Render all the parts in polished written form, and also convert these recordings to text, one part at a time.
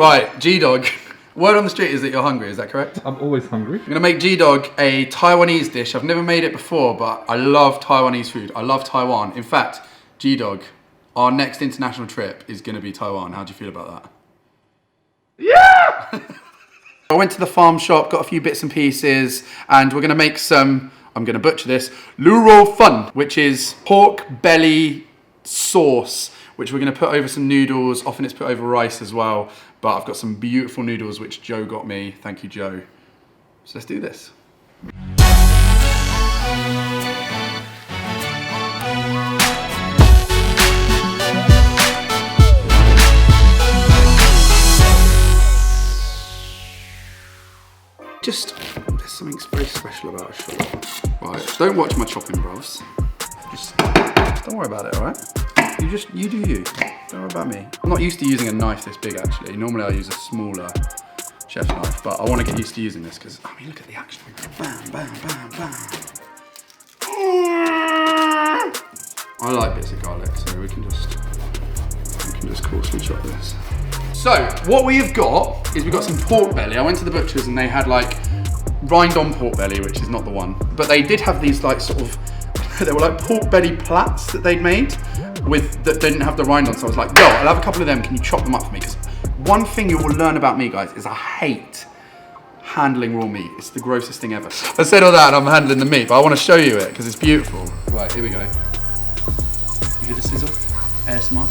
Right, G-Dog. Word on the street is that you're hungry, is that correct? I'm always hungry. I'm gonna make G-Dog a Taiwanese dish. I've never made it before, but I love Taiwanese food. I love Taiwan. In fact, G-Dog, our next international trip is gonna be Taiwan. How do you feel about that? Yeah! I went to the farm shop, got a few bits and pieces, and we're gonna make some, I'm gonna butcher this, Lu Rou Fan, which is pork belly sauce, which we're gonna put over some noodles. Often it's put over rice as well, but I've got some beautiful noodles which Joe got me. Thank you, Joe. So let's do this. There's something very special about a shallot. Right, don't watch my chopping, bros. Just don't worry about it, all right? You do you. Don't worry about me. I'm not used to using a knife this big, actually. Normally I use a smaller chef's knife, but I want to get used to using this because, I mean, look at the action. Bam, bam, bam, bam. I like bits of garlic, so we can just coarsely chop this. So, what we have got is we've got some pork belly. I went to the butcher's and they had like rind on pork belly, which is not the one. But they did have these like sort of, they were like pork belly plats that they'd made that didn't have the rind on. So I was like, yo, I'll have a couple of them. Can you chop them up for me? Because one thing you will learn about me, guys, is I hate handling raw meat. It's the grossest thing ever. I said all that and I'm handling the meat, but I want to show you it because it's beautiful. Right, here we go. You hear the sizzle? ASMR.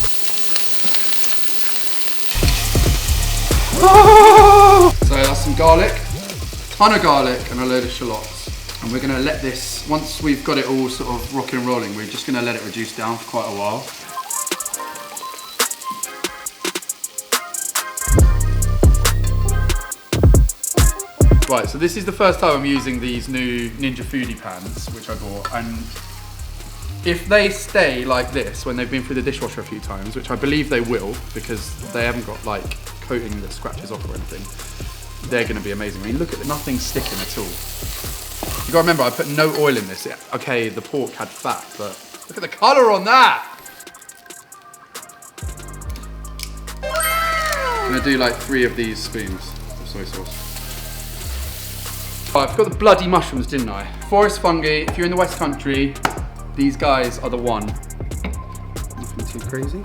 So that's some garlic, ton of garlic and a load of shallots. And we're gonna let this, once we've got it all sort of rocking and rolling, we're just gonna let it reduce down for quite a while. Right, so this is the first time I'm using these new Ninja Foodie pans, which I bought. And if they stay like this when they've been through the dishwasher a few times, which I believe they will, because they haven't got like coating that scratches off or anything, they're gonna be amazing. I mean, look at nothing sticking at all. You gotta remember, I put no oil in this. Okay, the pork had fat, but look at the color on that. I'm gonna do like 3 of these spoons of soy sauce. Oh, I forgot the bloody mushrooms, didn't I? Forest fungi, if you're in the West Country, these guys are the one. Nothing too crazy.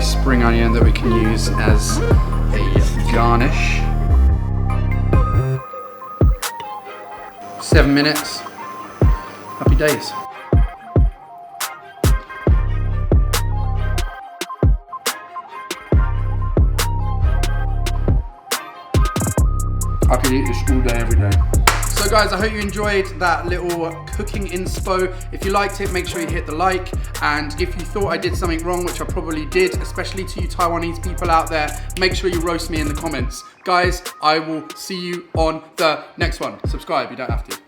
Spring onion that we can use as a garnish. 7 minutes. Happy days. I could eat this all day, every day. So guys, I hope you enjoyed that little cooking inspo. If you liked it, make sure you hit the like. And if you thought I did something wrong, which I probably did, especially to you Taiwanese people out there, make sure you roast me in the comments. Guys, I will see you on the next one. Subscribe, you don't have to.